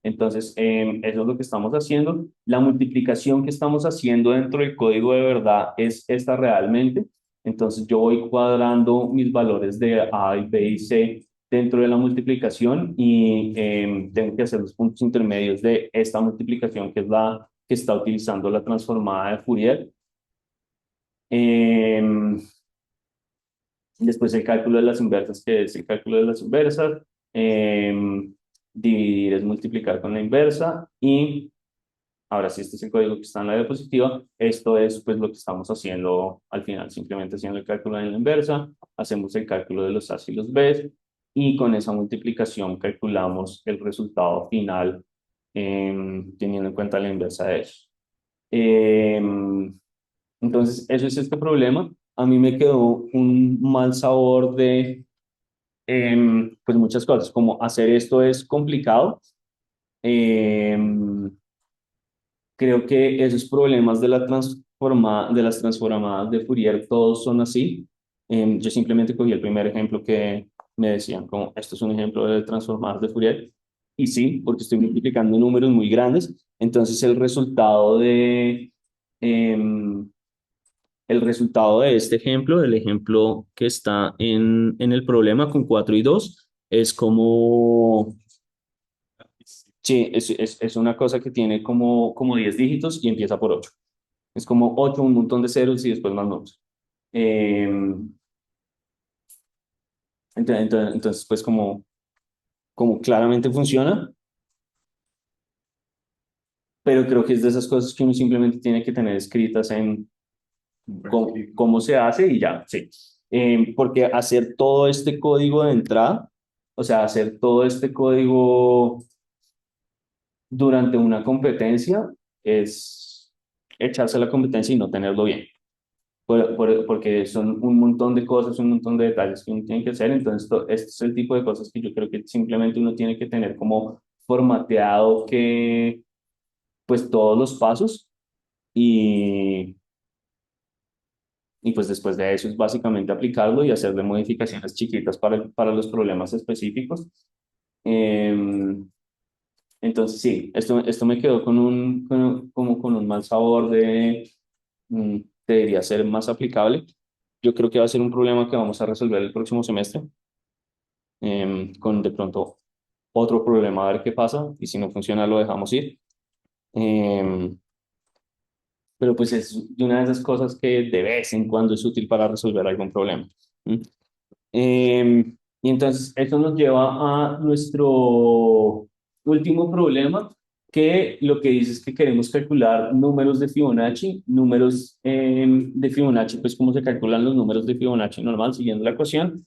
Entonces, eso es lo que estamos haciendo. La multiplicación que estamos haciendo dentro del código de verdad es esta realmente. Entonces, yo voy cuadrando mis valores de A, B y C dentro de la multiplicación y tengo que hacer los puntos intermedios de esta multiplicación, que es la que está utilizando la transformada de Fourier. Después el cálculo de las inversas, que es el cálculo de las inversas. Dividir es multiplicar con la inversa. Y ahora sí, este es el código que está en la diapositiva. Esto es pues lo que estamos haciendo al final, simplemente haciendo el cálculo en la inversa. Hacemos el cálculo de los A's y los B's. Y con esa multiplicación calculamos el resultado final, teniendo en cuenta la inversa de eso. Entonces, eso es este problema. A mí me quedó un mal sabor de, pues muchas cosas, como hacer esto es complicado. Em, Creo que esos problemas de, de las transformadas de Fourier, todos son así. Yo simplemente cogí el primer ejemplo que me decían, como esto es un ejemplo de transformadas de Fourier. Y sí, porque estoy multiplicando números muy grandes. Entonces, em, el resultado de este ejemplo, el ejemplo que está en el problema con 4 y 2 es como, sí, es una cosa que tiene como 10 dígitos y empieza por 8. Es como 8, un montón de ceros y después más números. Eh, entonces, pues como claramente funciona, pero creo que es de esas cosas que uno simplemente tiene que tener escritas en cómo se hace y ya, sí. Porque hacer todo este código de entrada, o sea, hacer todo este código durante una competencia es echarse la competencia y no tenerlo bien. Porque son un montón de cosas, un montón de detalles que uno tiene que hacer. Entonces, este es el tipo de cosas que yo creo que simplemente uno tiene que tener como formateado que, pues, todos los pasos y, y pues después de eso es básicamente aplicarlo y hacerle modificaciones chiquitas para los problemas específicos. Em, entonces, sí, esto me quedó como con un mal sabor de, debería ser más aplicable. Yo creo que va a ser un problema que vamos a resolver el próximo semestre, con de pronto otro problema, a ver qué pasa, y si no funciona lo dejamos ir. Em, pero pues es de una de esas cosas que de vez en cuando es útil para resolver algún problema. ¿Mm? Y entonces eso nos lleva a nuestro último problema, que lo que dice es que queremos calcular números de Fibonacci, números de Fibonacci, pues cómo se calculan los números de Fibonacci normal, siguiendo la ecuación,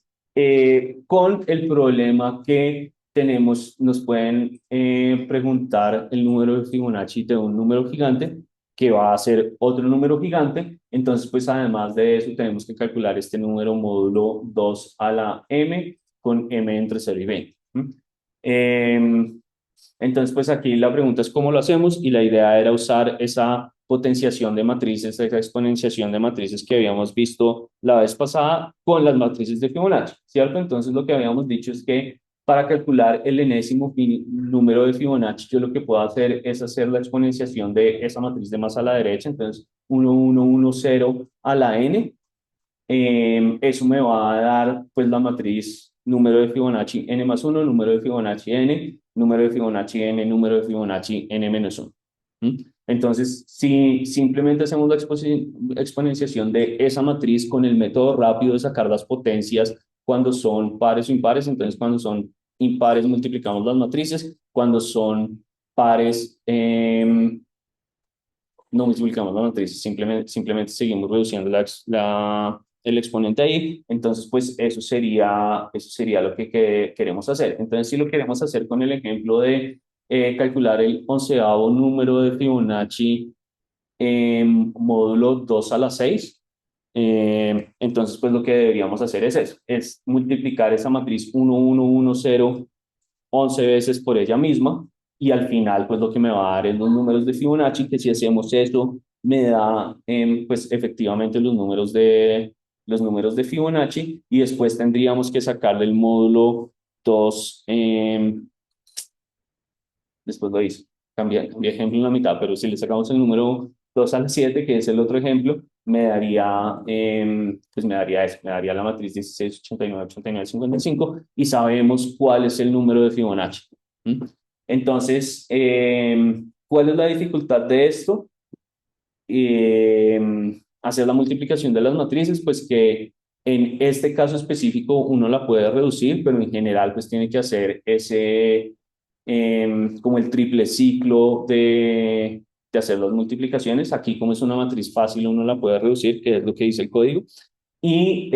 con el problema que tenemos, nos pueden preguntar el número de Fibonacci de un número gigante, que va a ser otro número gigante. Entonces, pues además de eso, tenemos que calcular este número módulo 2 a la m con m entre 0 y 20. Entonces, pues aquí la pregunta es cómo lo hacemos y la idea era usar esa potenciación de matrices, esa exponenciación de matrices que habíamos visto la vez pasada con las matrices de Fibonacci, ¿cierto? Entonces, lo que habíamos dicho es que para calcular el enésimo número de Fibonacci, yo lo que puedo hacer es hacer la exponenciación de esa matriz de más a la derecha, entonces 1, 1, 1, 0 a la n. Eso me va a dar pues la matriz número de Fibonacci n más 1, número de Fibonacci n, número de Fibonacci n, número de Fibonacci n menos 1. Entonces, si simplemente hacemos la exponenciación de esa matriz con el método rápido de sacar las potencias cuando son pares o impares, entonces cuando son impares multiplicamos las matrices, cuando son pares no multiplicamos la matriz, simplemente seguimos reduciendo el exponente ahí. Entonces, pues eso sería lo que queremos hacer. Entonces, si lo queremos hacer con el ejemplo de calcular el onceavo número de Fibonacci módulo 2 a la 6, entonces, pues lo que deberíamos hacer es eso, es multiplicar esa matriz 1, 1, 1, 0, 11 veces por ella misma, y al final pues lo que me va a dar es los números de Fibonacci, que si hacemos eso me da pues efectivamente los números de Fibonacci, y después tendríamos que sacarle el módulo 2, después lo hice, cambié ejemplo en la mitad, pero si le sacamos el número 2 al 7, que es el otro ejemplo, me daría, pues me daría eso, me daría la matriz 16, 89, 89, 55, y sabemos cuál es el número de Fibonacci. ¿Mm? Entonces, ¿cuál es la dificultad de esto? Hacer la multiplicación de las matrices, pues que En este caso específico uno la puede reducir, pero en general pues tiene que hacer ese, como el triple ciclo de hacer las multiplicaciones. Aquí como es una matriz fácil uno la puede reducir, que es lo que dice el código, y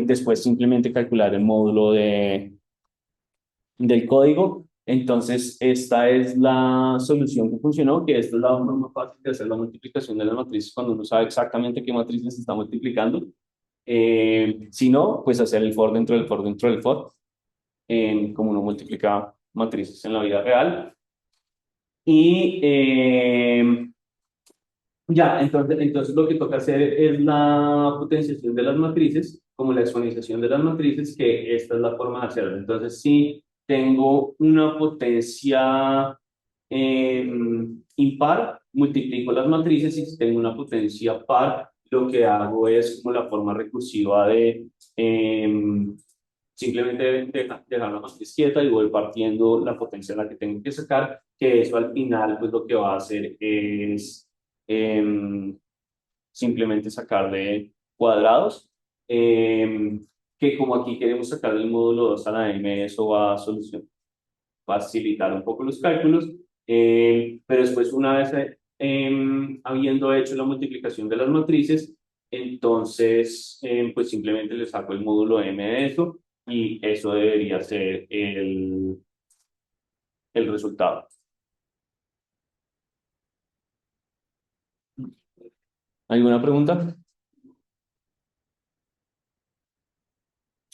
después simplemente calcular el módulo del código. Entonces, esta es la solución que funcionó, que esta es la forma fácil de hacer la multiplicación de las matrices cuando uno sabe exactamente qué matrices se está multiplicando. Si no, pues hacer el for dentro del for dentro del for, como uno multiplica matrices en la vida real. Y ya, entonces lo que toca hacer es la potenciación de las matrices, como la exponenciación de las matrices, que esta es la forma de hacerlo. Entonces, si tengo una potencia impar, multiplico las matrices, y si tengo una potencia par, lo que hago es como la forma recursiva de simplemente dejar la matriz quieta y voy partiendo la potencia a la que tengo que sacar, que eso al final pues lo que va a hacer es simplemente sacarle cuadrados, que como aquí queremos sacarle el módulo 2 a la m, eso va a facilitar un poco los cálculos, pero después una vez habiendo hecho la multiplicación de las matrices, entonces pues simplemente le saco el módulo m de eso y eso debería ser el resultado. ¿Alguna pregunta?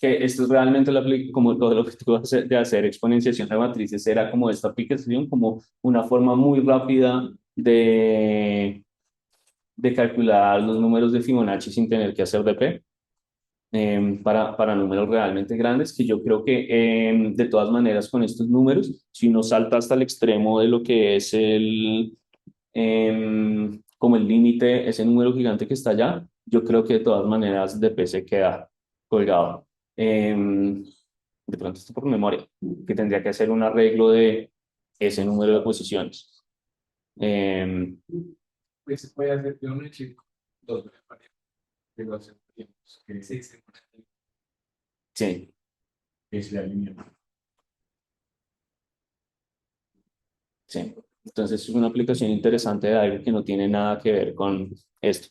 Que esto es realmente como todo lo que tú haces de hacer exponenciación de matrices era como esta aplicación, como una forma muy rápida de calcular los números de Fibonacci sin tener que hacer DP, para números realmente grandes, que yo creo que de todas maneras con estos números, si uno salta hasta el extremo de lo que es como el límite, ese número gigante que está allá, yo creo que de todas maneras DP se queda colgado. De pronto esto por memoria, que tendría que hacer un arreglo de ese número de posiciones. Pues se puede hacer de un chico, dos variables, que lo hacemos, que existen. Sí, Es la línea. sí. Entonces es una aplicación interesante de algo que no tiene nada que ver con esto.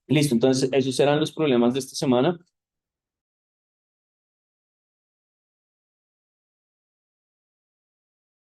Listo, entonces esos eran los problemas de esta semana.